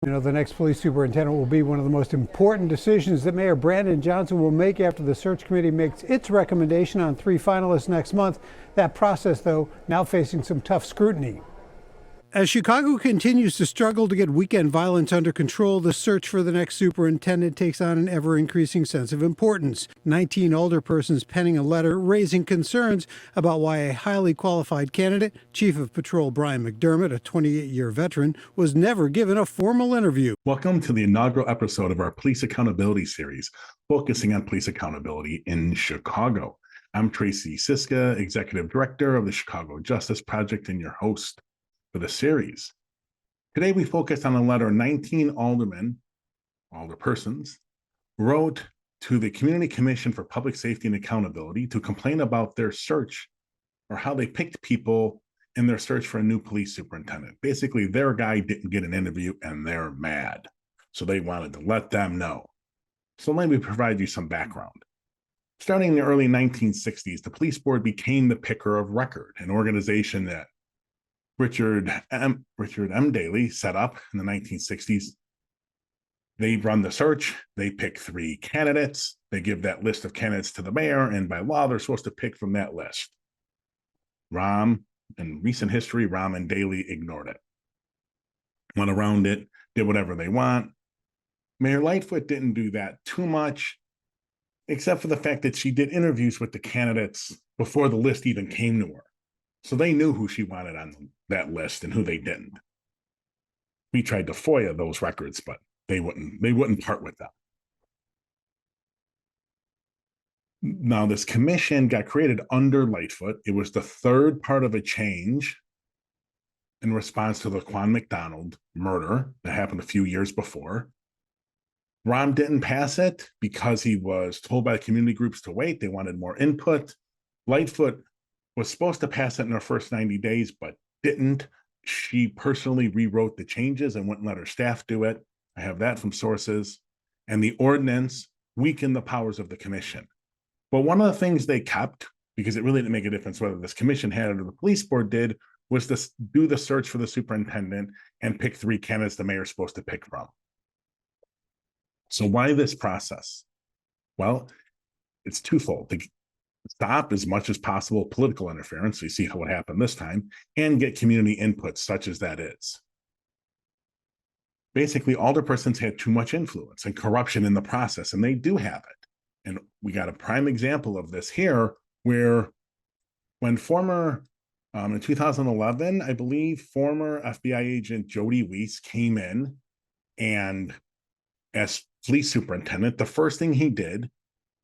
The next police superintendent will be one of the most important decisions that Mayor Brandon Johnson will make after the search committee makes its recommendation on 3 finalists next month. That process, though, now facing some tough scrutiny. As Chicago continues to struggle to get weekend violence under control, the search for the next superintendent takes on an ever-increasing sense of importance. 19 alderpersons penning a letter raising concerns about why a highly qualified candidate, Chief of Patrol Brian McDermott, a 28-year veteran, was never given a formal interview. Welcome to the inaugural episode of our Police Accountability Series, focusing on police accountability in Chicago. I'm Tracy Siska, Executive Director of the Chicago Justice Project, and your host for the series. Today we focused on a letter 19 alderpersons, wrote to the Community Commission for Public Safety and Accountability to complain about their search or how they picked people in their search for a new police superintendent. Basically, their guy didn't get an interview and they're mad. So they wanted to let them know. So let me provide you some background. Starting in the early 1960s, the police board became the picker of record, an organization that Richard M. Daley set up in the 1960s. They run the search. They pick 3 candidates. They give that list of candidates to the mayor, and by law, they're supposed to pick from that list. In recent history, Rahm and Daley ignored it, went around it, did whatever they want. Mayor Lightfoot didn't do that too much, except for the fact that she did interviews with the candidates before the list even came to her. So they knew who she wanted on that list and who they didn't. We tried to FOIA those records, but they wouldn't part with them. Now, this commission got created under Lightfoot. It was the third part of a change in response to the Quan McDonald murder that happened a few years before. Rahm didn't pass it because he was told by the community groups to wait. They wanted more input. Lightfoot was supposed to pass it in her first 90 days, but didn't. She personally rewrote the changes and wouldn't let her staff do it. I have that from sources. And the ordinance weakened the powers of the commission. But one of the things they kept, because it really didn't make a difference whether this commission had it or the police board did, was to do the search for the superintendent and pick 3 candidates the mayor's supposed to pick from. So why this process? Well, it's twofold. To stop as much as possible political interference, you see what happened this time, and get community input, such as that is. Basically, alderpersons had too much influence and corruption in the process, and they do have it. And we got a prime example of this here, where when in 2011, I believe, former FBI agent Jody Weiss came in and as police superintendent, the first thing he did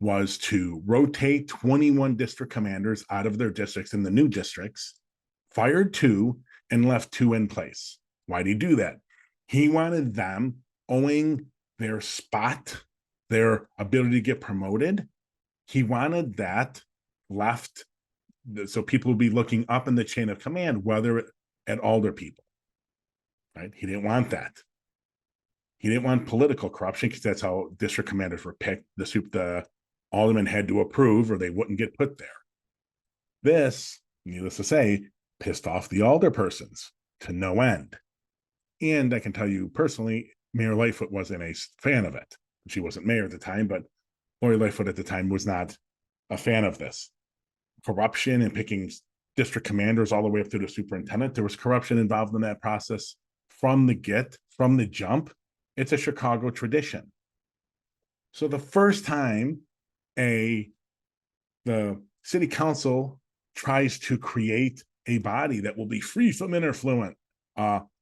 was to rotate 21 district commanders out of their districts in the new districts, fired 2, and left 2 in place. Why did he do that? He wanted them owing their spot, their ability to get promoted. He wanted that left so people would be looking up in the chain of command, whether at alder people, right? He didn't want that. He didn't want political corruption because that's how district commanders were picked. The aldermen had to approve or they wouldn't get put there. This, needless to say, pissed off the alderpersons to no end. And I can tell you personally, Mayor Lightfoot wasn't a fan of it. She wasn't mayor at the time, but Lori Lightfoot at the time was not a fan of this. Corruption and picking district commanders all the way up to the superintendent. There was corruption involved in that process from the jump. It's a Chicago tradition. So the first time the city council tries to create a body that will be free from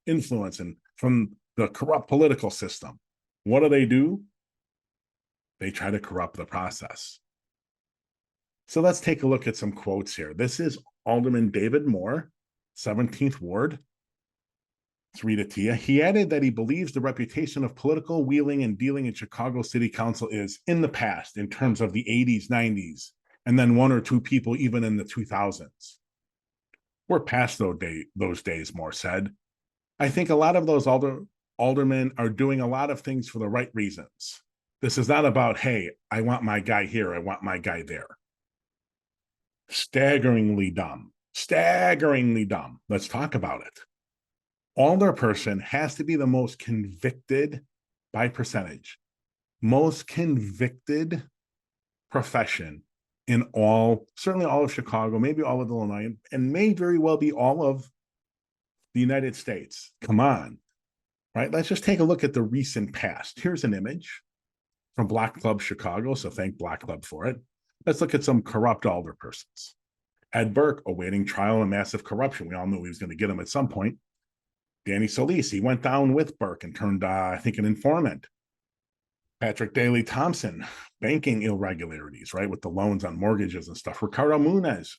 influence and from the corrupt political system, what do? They try to corrupt the process. So let's take a look at some quotes here. This is Alderman David Moore, 17th Ward. Let's read it to you. He added that he believes the reputation of political wheeling and dealing in Chicago City Council is in the past in terms of the 80s, 90s, and then 1 or 2 people even in the 2000s. We're past those days, Moore said. I think a lot of those aldermen are doing a lot of things for the right reasons. This is not about, hey, I want my guy here, I want my guy there. Staggeringly dumb. Let's talk about it. Alderperson has to be the most convicted by percentage, most convicted profession in certainly all of Chicago, maybe all of Illinois, and may very well be all of the United States. Come on, right? Let's just take a look at the recent past. Here's an image from Black Club Chicago, so thank Black Club for it. Let's look at some corrupt alderpersons. Ed Burke awaiting trial and massive corruption. We all knew he was going to get him at some point. Danny Solis, he went down with Burke and turned, I think, an informant. Patrick Daley Thompson, banking irregularities, right, with the loans on mortgages and stuff. Ricardo Munoz,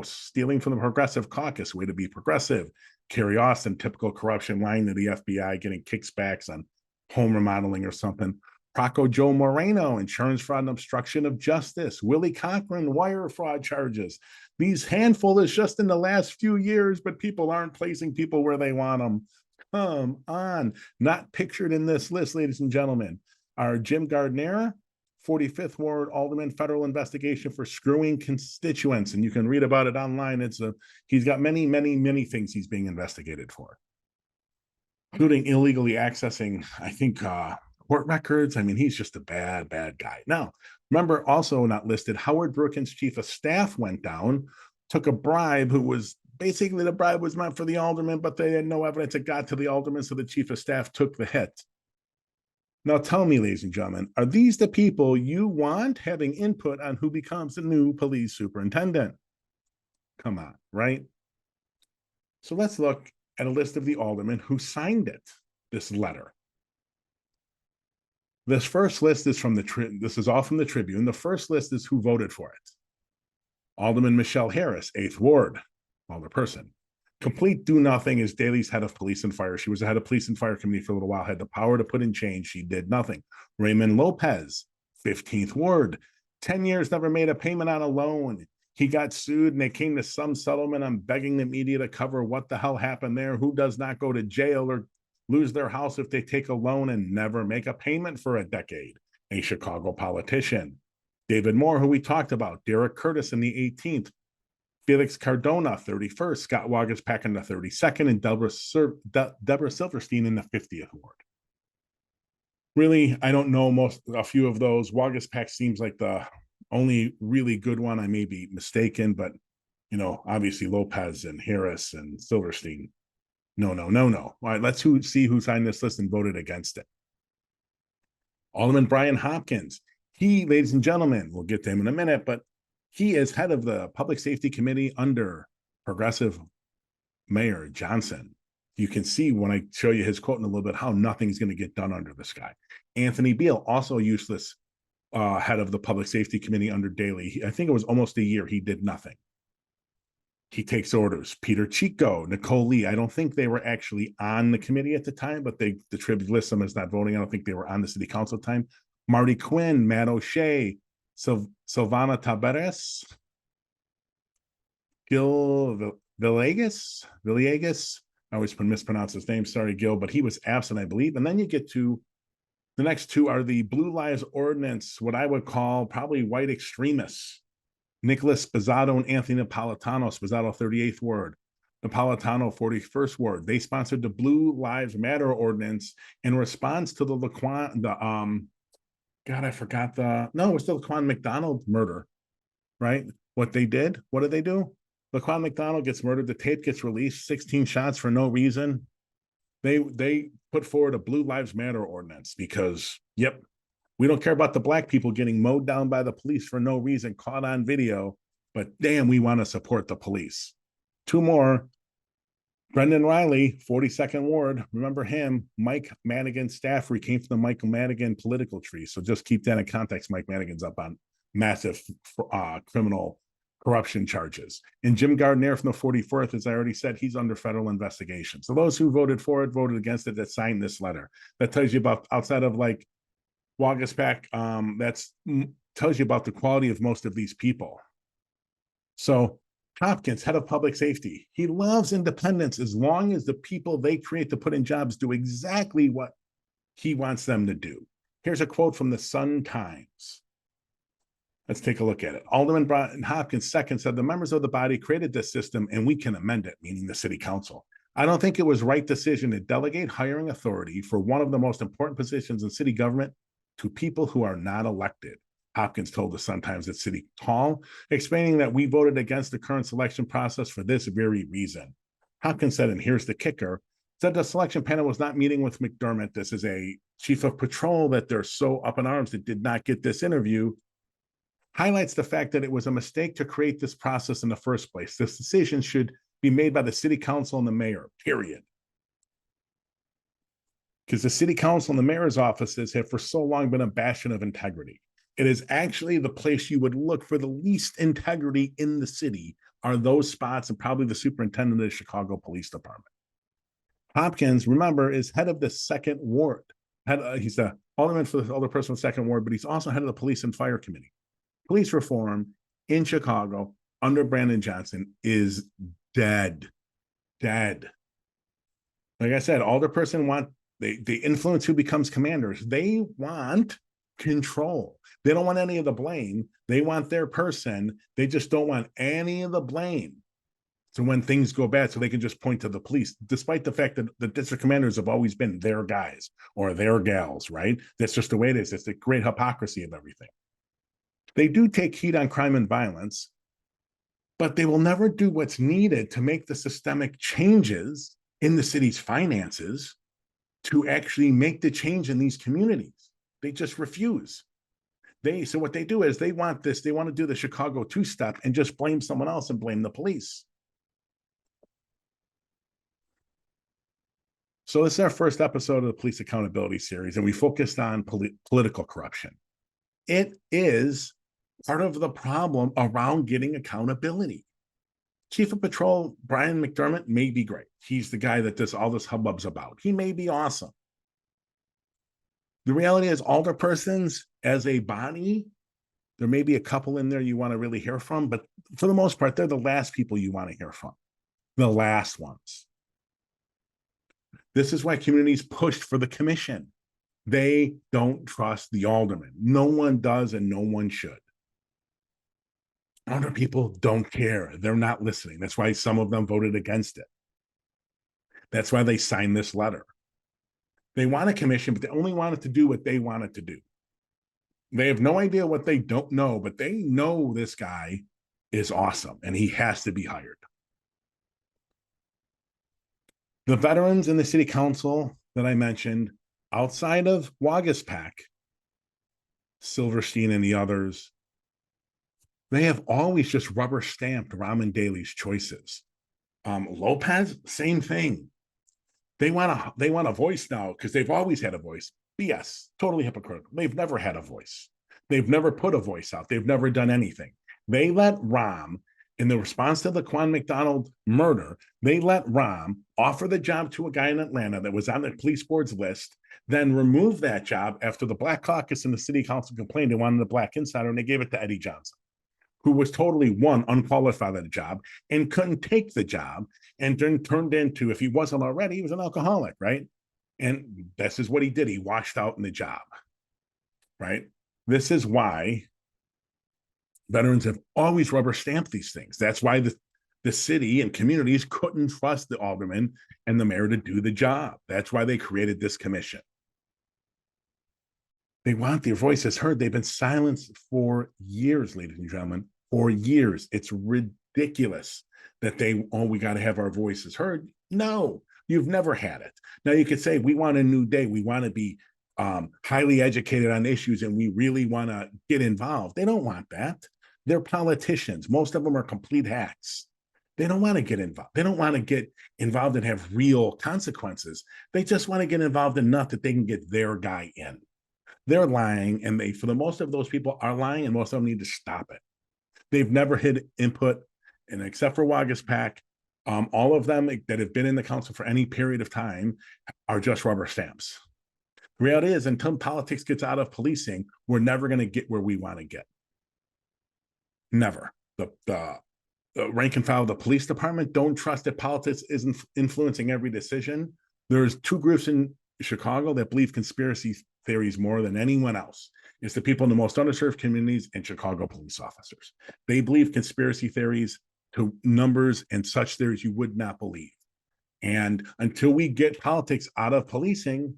stealing from the Progressive Caucus, way to be progressive. Kerry Austin, typical corruption, lying to the FBI, getting kickbacks on home remodeling or something. Paco Joe Moreno, insurance fraud and obstruction of justice. Willie Cochran, wire fraud charges. These handful is just in the last few years, but people aren't placing people where they want them. Come on. Not pictured in this list, ladies and gentlemen, are Jim Gardner, 45th Ward Alderman, federal investigation for screwing constituents. And you can read about it online. He's got many, many, many things he's being investigated for, including illegally accessing, I think, court records. I mean, he's just a bad, bad guy. Now, remember, also not listed, Howard Brookins' chief of staff went down, took a bribe who was basically, the bribe was meant for the alderman, but they had no evidence it got to the alderman, so the chief of staff took the hit. Now tell me, ladies and gentlemen, are these the people you want having input on who becomes the new police superintendent? Come on, right? So let's look at a list of the aldermen who signed this letter. This first list is from this is all from the Tribune. The first list is who voted for it. Alderman Michelle Harris, 8th Ward, alderperson. Complete do nothing is Daley's head of police and fire. She was the head of police and fire committee for a little while, had the power to put in change. She did nothing. Raymond Lopez, 15th Ward, 10 years, never made a payment on a loan. He got sued and they came to some settlement. I'm begging the media to cover what the hell happened there. Who does not go to jail or lose their house if they take a loan and never make a payment for a decade? A Chicago politician. David Moore, who we talked about. Derek Curtis in the 18th. Felix Cardona, 31st. Scott Wagaspack in the 32nd. And Deborah Silverstein in the 50th Ward. Really, I don't know a few of those. Wagaspack seems like the only really good one. I may be mistaken, but, obviously Lopez and Harris and Silverstein. No. All right, let's see who signed this list and voted against it. Alderman Brian Hopkins. He, ladies and gentlemen, we'll get to him in a minute, but he is head of the Public Safety Committee under Progressive Mayor Johnson. You can see when I show you his quote in a little bit how nothing's going to get done under this guy. Anthony Beal, also useless head of the Public Safety Committee under Daley. I think it was almost a year he did nothing. He takes orders. Peter Chico, Nicole Lee. I don't think they were actually on the committee at the time, but the Tribune lists them as not voting. I don't think they were on the city council at the time. Marty Quinn, Matt O'Shea, Silvana Taberes, Gil Villegas. I always mispronounce his name. Sorry, Gil, but he was absent, I believe. And then you get to the next two are the Blue Lives Ordinance, what I would call probably white extremists. Nicholas Spazzato and Anthony Napolitano, Spazzato 38th Ward, Napolitano 41st Ward. They sponsored the Blue Lives Matter ordinance in response to it was the Laquan McDonald murder, right? What did they do? Laquan McDonald gets murdered. The tape gets released, 16 shots for no reason. They put forward a Blue Lives Matter ordinance because, we don't care about the black people getting mowed down by the police for no reason, caught on video, but damn, we want to support the police. Two more. Brendan Riley, 42nd Ward. Remember him, Mike Madigan's staffer. He came from the Michael Madigan political tree. So just keep that in context. Mike Madigan's up on massive criminal corruption charges. And Jim Gardner from the 44th, as I already said, he's under federal investigation. So those who voted for it, voted against it, that signed this letter. That tells you about, outside of like Wagaspack, tells you about the quality of most of these people. So Hopkins, head of public safety, he loves independence as long as the people they create to put in jobs do exactly what he wants them to do. Here's a quote from the Sun-Times. Let's take a look at it. Alderman Brian Hopkins II said, the members of the body created this system and we can amend it, meaning the city council. I don't think it was right decision to delegate hiring authority for one of the most important positions in city government to people who are not elected. Hopkins told the Sun-Times at City Hall, explaining that we voted against the current selection process for this very reason. Hopkins said, and here's the kicker, said the selection panel was not meeting with McDermott. This is a chief of patrol that they're so up in arms that did not get this interview. Highlights the fact that it was a mistake to create this process in the first place. This decision should be made by the city council and the mayor, period. Because the city council and the mayor's offices have for so long been a bastion of integrity. It is actually the place you would look for the least integrity in the city are those spots, and probably the superintendent of the Chicago Police Department. Hopkins, remember, is head of the second ward. He's the alderman for the Alderpersons second ward, but he's also head of the police and fire committee. Police reform in Chicago under Brandon Johnson is dead. Like I said, alderperson they influence who becomes commanders. They want control. They don't want any of the blame. They want their person. They just don't want any of the blame. So when things go bad, so they can just point to the police, despite the fact that the district commanders have always been their guys or their gals, right? That's just the way it is. It's the great hypocrisy of everything. They do take heed on crime and violence, but they will never do what's needed to make the systemic changes in the city's finances to actually make the change in these communities. They just refuse. So what they do is they want to do the Chicago two-step and just blame someone else and blame the police. So this is our first episode of the Police Accountability Series, and we focused on political corruption. It is part of the problem around getting accountability. Chief of Patrol Brian McDermott may be great. He's the guy that does all this hubbub's about. He may be awesome. The reality is alderpersons as a body, there may be a couple in there you want to really hear from, but for the most part, they're the last people you want to hear from. The last ones. This is why communities pushed for the commission. They don't trust the aldermen. No one does, and no one should. Other people don't care. They're not listening. That's why some of them voted against it. That's why they signed this letter. They want a commission, but they only want it to do what they want it to do. They have no idea what they don't know, but they know this guy is awesome and he has to be hired. The veterans in the city council that I mentioned, outside of Wagaspack, Silverstein and the others, they have always just rubber stamped Rahm Daley's choices. Lopez, same thing. They want a voice now because they've always had a voice. BS, totally hypocritical. They've never had a voice. They've never put a voice out. They've never done anything. They let Rahm, in the response to the Quan McDonald murder, they let Rahm offer the job to a guy in Atlanta that was on the police board's list, then remove that job after the Black Caucus and the city council complained they wanted a black insider, and they gave it to Eddie Johnson, who was totally, unqualified at the job and couldn't take the job, and then turned into, if he wasn't already, he was an alcoholic, right? And this is what he did. He washed out in the job, right? This is why veterans have always rubber stamped these things. That's why the city and communities couldn't trust the alderman and the mayor to do the job. That's why they created this commission. They want their voices heard. They've been silenced for years, ladies and gentlemen, for years. It's ridiculous that we got to have our voices heard. No, you've never had it. Now you could say, we want a new day. We want to be highly educated on issues and we really want to get involved. They don't want that. They're politicians. Most of them are complete hacks. They don't want to get involved. They don't want to get involved and have real consequences. They just want to get involved enough that they can get their guy in. They're lying, and for the most of those people are lying, and most of them need to stop it. They've never had input, and except for Wagaspack, all of them that have been in the council for any period of time are just rubber stamps. The reality is, until politics gets out of policing, we're never going to get where we want to get. Never. The rank and file of the police department don't trust that politics isn't influencing every decision. There's two groups in Chicago that believe conspiracy theories more than anyone else. It's the people in the most underserved communities and Chicago police officers. They believe conspiracy theories to numbers and such theories you would not believe. And until we get politics out of policing,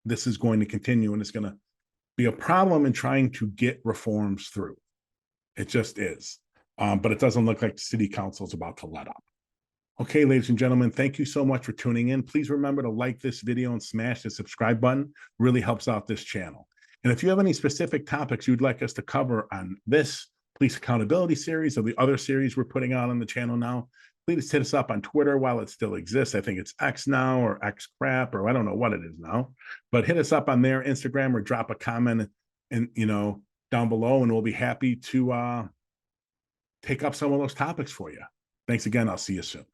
this is going to continue, and it's going to be a problem in trying to get reforms through. It just is. But it doesn't look like the city council is about to let up. Okay, ladies and gentlemen, thank you so much for tuning in. Please remember to like this video and smash the subscribe button. Really helps out this channel. And if you have any specific topics you'd like us to cover on this police accountability series or the other series we're putting out on the channel now, please hit us up on Twitter while it still exists. I think it's X now or X crap, or I don't know what it is now, but hit us up on there, Instagram, or drop a comment and down below, and we'll be happy to take up some of those topics for you. Thanks again. I'll see you soon.